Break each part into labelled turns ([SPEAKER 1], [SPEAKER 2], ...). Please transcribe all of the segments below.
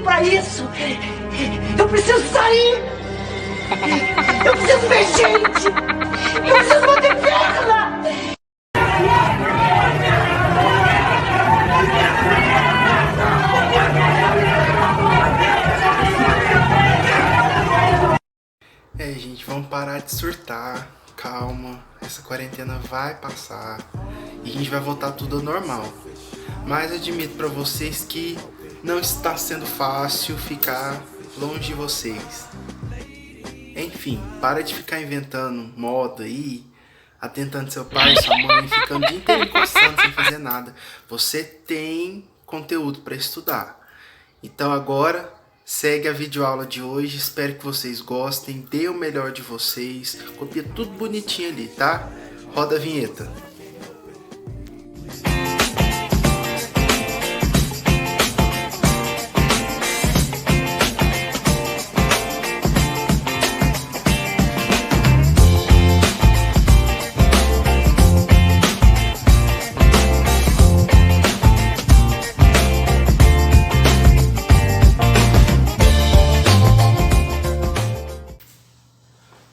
[SPEAKER 1] pra isso! Eu preciso sair! Eu preciso ver gente! Eu preciso bater perna!
[SPEAKER 2] Gente, vamos parar de surtar. Calma, essa quarentena vai passar e a gente vai voltar tudo ao normal. Mas admito pra vocês que não está sendo fácil ficar longe de vocês. Enfim, para de ficar inventando moda aí, atentando seu pai, sua mãe, ficando o dia inteiro encostando sem fazer nada. Você tem conteúdo para estudar. Então agora segue a videoaula de hoje, espero que vocês gostem, dê o melhor de vocês, copia tudo bonitinho ali, tá? Roda a vinheta.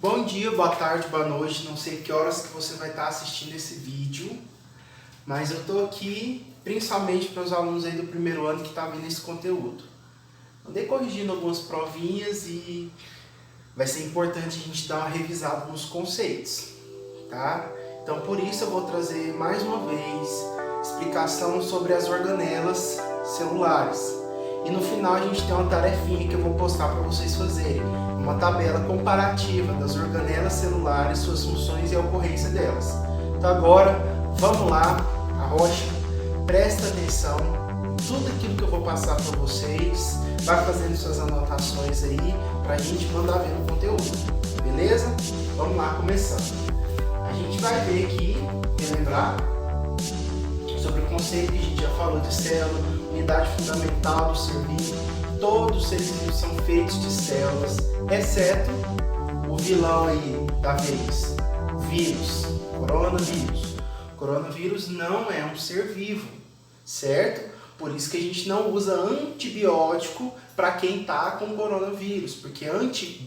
[SPEAKER 2] Bom dia, boa tarde, boa noite, não sei que horas que você vai estar assistindo esse vídeo, mas eu tô aqui principalmente para os alunos aí do primeiro ano que tá vendo esse conteúdo. Andei corrigindo algumas provinhas e vai ser importante a gente dar uma revisada nos conceitos, tá? Então por isso eu vou trazer mais uma vez explicação sobre as organelas celulares. E no final a gente tem uma tarefinha que eu vou postar para vocês fazerem. Uma tabela comparativa das organelas celulares, suas funções e a ocorrência delas. Então agora, vamos lá, arrocha, presta atenção, tudo aquilo que eu vou passar para vocês, vai fazendo suas anotações aí, para a gente mandar ver no conteúdo, beleza? Vamos lá, começando. A gente vai ver aqui, relembrar, sobre o conceito que a gente já falou de célula, unidade fundamental do ser vivo. Todos os seres vivos são feitos de células, exceto o vilão aí da vez, o vírus, coronavírus. O coronavírus não é um ser vivo, certo? Por isso que a gente não usa antibiótico para quem está com coronavírus, porque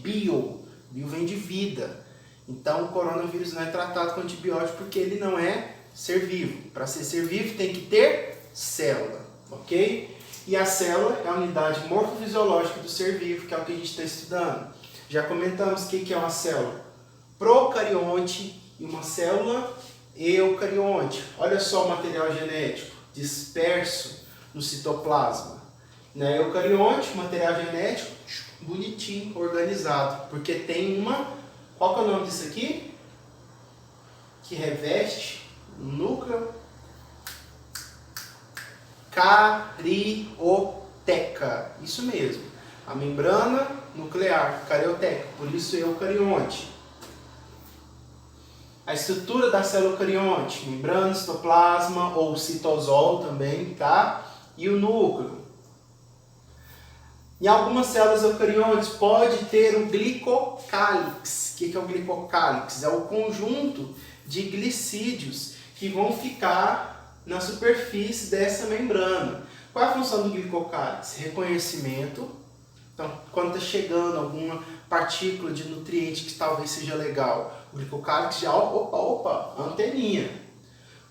[SPEAKER 2] bio vem de vida. Então o coronavírus não é tratado com antibiótico porque ele não é ser vivo. Para ser vivo tem que ter célula, ok? E a célula é a unidade morfofisiológica do ser vivo, que é o que a gente está estudando. Já comentamos o que é uma célula procarionte e uma célula eucarionte. Olha só o material genético disperso no citoplasma. Na eucarionte, material genético bonitinho, organizado, porque tem uma... Qual que é o nome disso aqui? Que reveste o núcleo? Carioteca, isso mesmo, a membrana nuclear, carioteca, por isso eucarionte. A estrutura da célula eucarionte, membrana, citoplasma ou citosol também, tá? E o núcleo. Em algumas células eucariontes pode ter o glicocálix. O que é o glicocálix? É o conjunto de glicídios que vão ficar na superfície dessa membrana. Qual é a função do glicocálix? Reconhecimento. Então, quando está chegando alguma partícula de nutriente que talvez seja legal, o glicocálix já, anteninha.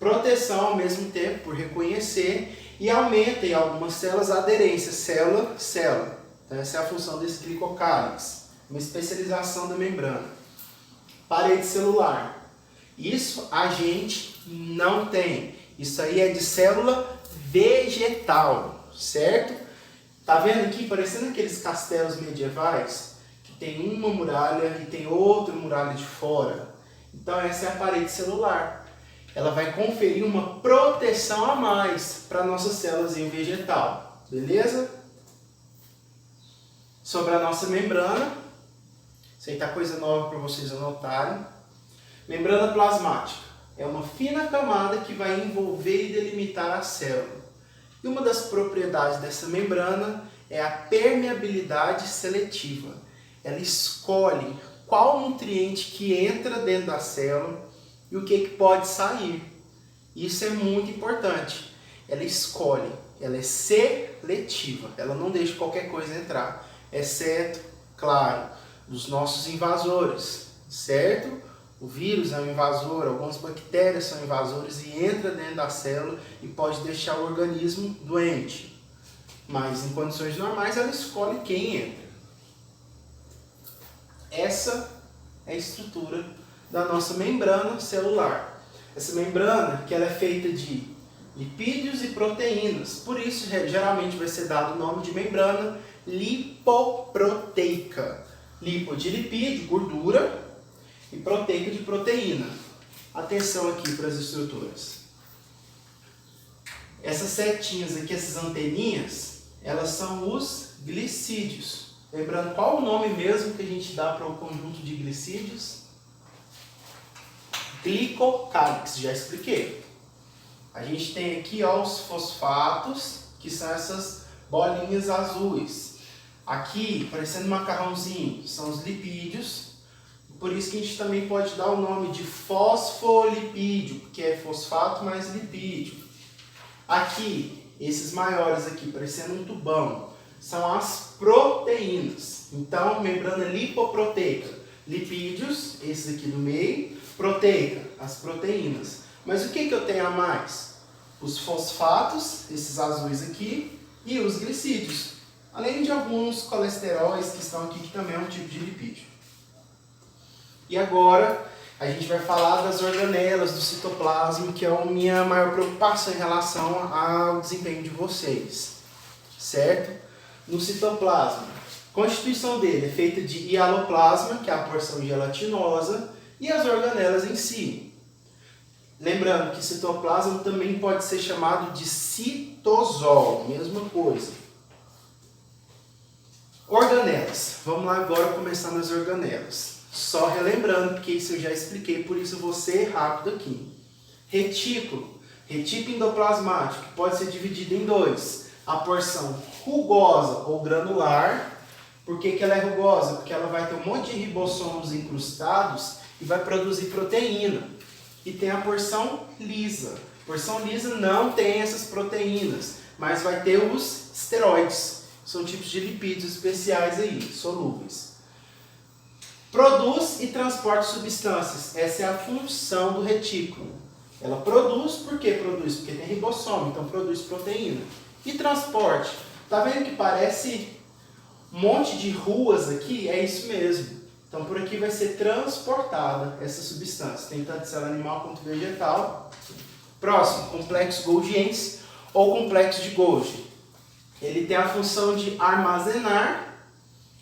[SPEAKER 2] Proteção ao mesmo tempo, por reconhecer, e aumenta em algumas células a aderência, célula. Então, essa é a função desse glicocálix, uma especialização da membrana. Parede celular. Isso a gente não tem. Isso aí é de célula vegetal, certo? Tá vendo aqui, parecendo aqueles castelos medievais, que tem uma muralha e tem outra muralha de fora? Então essa é a parede celular. Ela vai conferir uma proteção a mais para nossas células em vegetal, beleza? Sobre a nossa membrana, isso aí tá coisa nova para vocês anotarem. Membrana plasmática. É uma fina camada que vai envolver e delimitar a célula. E uma das propriedades dessa membrana é a permeabilidade seletiva. Ela escolhe qual nutriente que entra dentro da célula e o que pode sair. Isso é muito importante. Ela escolhe. ela é seletiva, ela não deixa qualquer coisa entrar, exceto, claro, dos nossos invasores, certo? O vírus é um invasor, algumas bactérias são invasores e entra dentro da célula e pode deixar o organismo doente. Mas em condições normais ela escolhe quem entra. Essa é a estrutura da nossa membrana celular. Essa membrana que ela é feita de lipídios e proteínas. Por isso geralmente vai ser dado o nome de membrana lipoproteica. Lipo de lipídio, gordura, e proteica de proteína. Atenção aqui para as estruturas. Essas setinhas aqui, essas anteninhas, elas são os glicídios. Lembrando qual o nome mesmo que a gente dá para o conjunto de glicídios? Glicocálix, já expliquei. A gente tem aqui ó, os fosfatos, que são essas bolinhas azuis. Aqui, parecendo um macarrãozinho, são os lipídios. Por isso que a gente também pode dar o nome de fosfolipídio, porque é fosfato mais lipídio. Aqui, esses maiores aqui, parecendo um tubão, são as proteínas. Então, membrana lipoproteica, lipídios, esses aqui no meio, proteica, as proteínas. Mas o que eu tenho a mais? Os fosfatos, esses azuis aqui, e os glicídios. Além de alguns colesteróis que estão aqui, que também é um tipo de lipídio. E agora a gente vai falar das organelas do citoplasma, que é a minha maior preocupação em relação ao desempenho de vocês, certo? No citoplasma, a constituição dele é feita de hialoplasma, que é a porção gelatinosa, e as organelas em si. Lembrando que citoplasma também pode ser chamado de citosol, mesma coisa. Organelas. Vamos lá agora começar nas organelas. Só relembrando, porque isso eu já expliquei, por isso eu vou ser rápido aqui. Retículo. Retículo endoplasmático, que pode ser dividido em dois. A porção rugosa ou granular. Por que ela é rugosa? Porque ela vai ter um monte de ribossomos incrustados e vai produzir proteína. E tem a porção lisa. A porção lisa não tem essas proteínas, mas vai ter os esteroides. São tipos de lipídios especiais aí, solúveis. Produz e transporta substâncias. Essa é a função do retículo. Ela produz, por que produz? Porque tem ribossomo, então produz proteína. E transporte. Tá vendo que parece um monte de ruas aqui? É isso mesmo. Então por aqui vai ser transportada essa substância. Tem tanto célula animal quanto vegetal. Próximo, complexo Golgiense ou complexo de Golgi. Ele tem a função de armazenar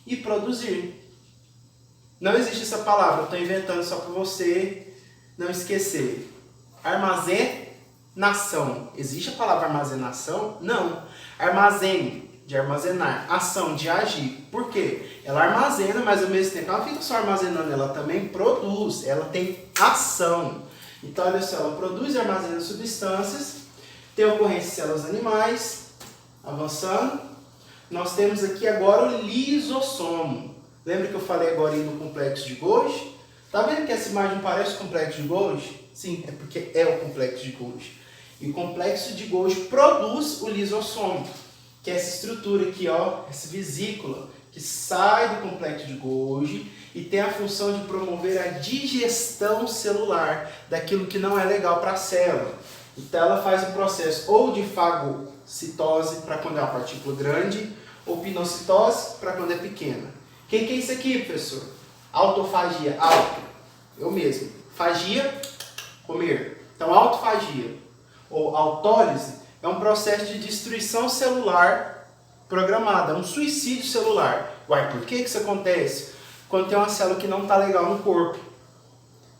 [SPEAKER 2] e produzir. Não existe essa palavra, eu estou inventando só para você não esquecer. Armazenação. Existe a palavra armazenação? Não. Armazém, de armazenar. Ação, de agir. Por quê? Ela armazena, mas ao mesmo tempo ela fica só armazenando, ela também produz. Ela tem ação. Então, olha só, ela produz e armazena substâncias. Tem ocorrência em células animais. Avançando. Nós temos aqui agora o lisossomo. Lembra que eu falei agora no complexo de Golgi? Tá vendo que essa imagem parece o complexo de Golgi? Sim, é porque é o complexo de Golgi. E o complexo de Golgi produz o lisossomo, que é essa estrutura aqui, ó, essa vesícula, que sai do complexo de Golgi e tem a função de promover a digestão celular daquilo que não é legal para a célula. Então ela faz o processo ou de fagocitose para quando é uma partícula grande, ou pinocitose para quando é pequena. O que é isso aqui, professor? Autofagia. Auto. Eu mesmo. Fagia, comer. Então, autofagia ou autólise é um processo de destruição celular programada, um suicídio celular. Uai, por que isso acontece? Quando tem uma célula que não está legal no corpo.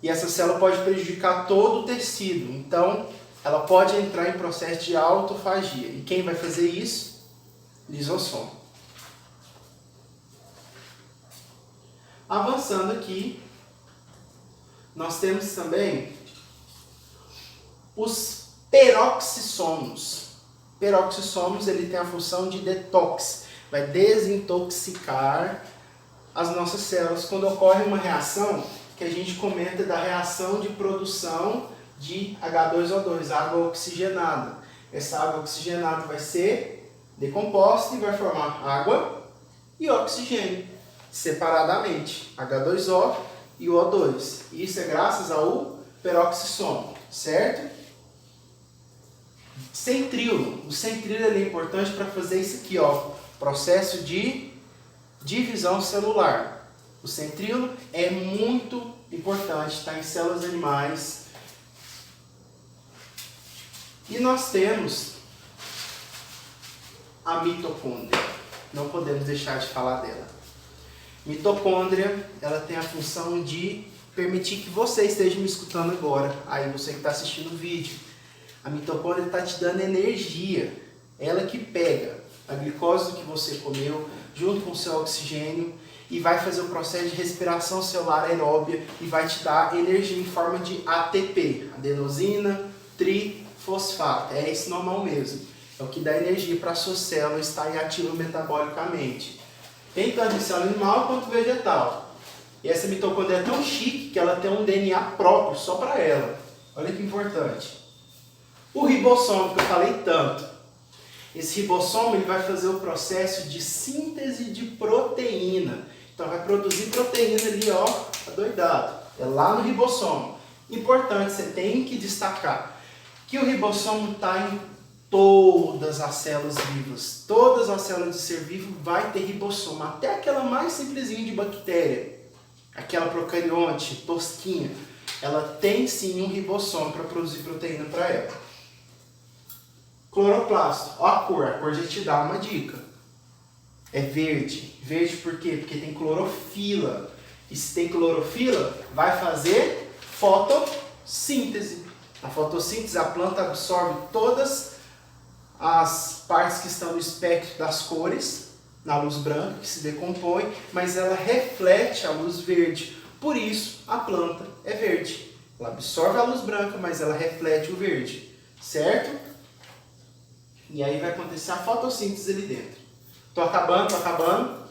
[SPEAKER 2] E essa célula pode prejudicar todo o tecido. Então, ela pode entrar em processo de autofagia. E quem vai fazer isso? Lisossomo. Avançando aqui, nós temos também os peroxissomos. Peroxissomos, ele tem a função de detox, vai desintoxicar as nossas células quando ocorre uma reação que a gente comenta da reação de produção de H2O2, água oxigenada. Essa água oxigenada vai ser decomposta e vai formar água e oxigênio, separadamente, H2O e o O2. Isso é graças ao peroxissomo, certo? Centríolo. O centríolo é importante para fazer isso aqui, ó, processo de divisão celular. O centríolo é muito importante, está em células animais. E nós temos a mitocôndria. Não podemos deixar de falar dela. Mitocôndria, ela tem a função de permitir que você esteja me escutando agora. Aí você que está assistindo o vídeo. A mitocôndria está te dando energia. Ela que pega a glicose que você comeu junto com o seu oxigênio e vai fazer o processo de respiração celular aeróbia e vai te dar energia em forma de ATP, adenosina trifosfato. É esse normal mesmo. É o que dá energia para a sua célula estar ativa metabolicamente. Tem tanto em célula animal quanto vegetal. E essa mitocôndria é tão chique que ela tem um DNA próprio só para ela. Olha que importante. O ribossomo, que eu falei tanto. Esse ribossomo ele vai fazer o processo de síntese de proteína. Então vai produzir proteína ali, ó, adoidado. É lá no ribossomo. Importante, você tem que destacar que o ribossomo está em todas as células vivas. Todas as células de ser vivo vai ter ribossomo. Até aquela mais simplesinha de bactéria. Aquela procarionte, tosquinha. Ela tem sim um ribossomo para produzir proteína para ela. Cloroplasto. Ó a cor já te dá uma dica. É verde. Verde por quê? Porque tem clorofila. E se tem clorofila, vai fazer fotossíntese. A fotossíntese, a planta absorve todas as partes que estão no espectro das cores, na luz branca, que se decompõe, mas ela reflete a luz verde. Por isso, a planta é verde. Ela absorve a luz branca, mas ela reflete o verde. Certo? E aí vai acontecer a fotossíntese ali dentro. Tô acabando.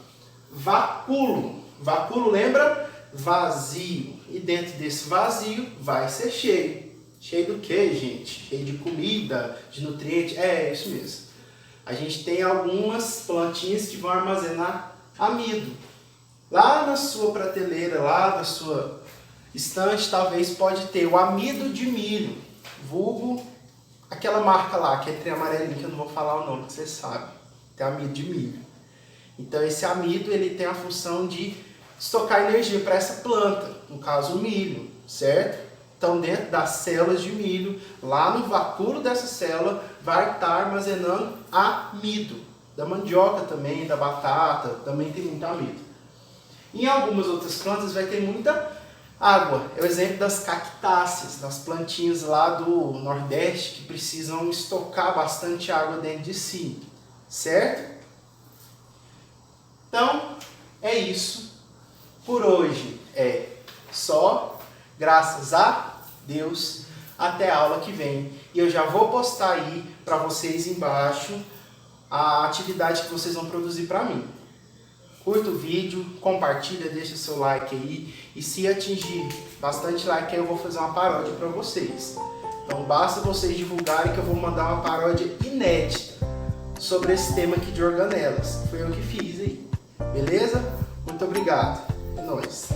[SPEAKER 2] Vacúolo. Vacúolo lembra? Vazio. E dentro desse vazio vai ser cheio. Cheio do quê, gente? Cheio de comida, de nutrientes. É isso mesmo. A gente tem algumas plantinhas que vão armazenar amido. Lá na sua prateleira, lá na sua estante, talvez pode ter o amido de milho. Vulgo aquela marca lá, que é trem amarelinho, que eu não vou falar o nome, que você sabe. Tem amido de milho. Então esse amido ele tem a função de estocar energia para essa planta, no caso o milho, certo? Então dentro das células de milho, lá no vacúolo dessa célula, vai estar armazenando amido. Da mandioca também, da batata, também tem muito amido. Em algumas outras plantas vai ter muita água. É o exemplo das cactáceas, das plantinhas lá do Nordeste que precisam estocar bastante água dentro de si, certo? Então, é isso. Por hoje é só. Graças a Deus. Até a aula que vem. E eu já vou postar aí para vocês embaixo a atividade que vocês vão produzir para mim. Curta o vídeo, compartilha, deixa seu like aí. E se atingir bastante like aí, eu vou fazer uma paródia para vocês. Então basta vocês divulgarem que eu vou mandar uma paródia inédita sobre esse tema aqui de organelas. Foi eu que fiz aí. Beleza? Muito obrigado. É nóis.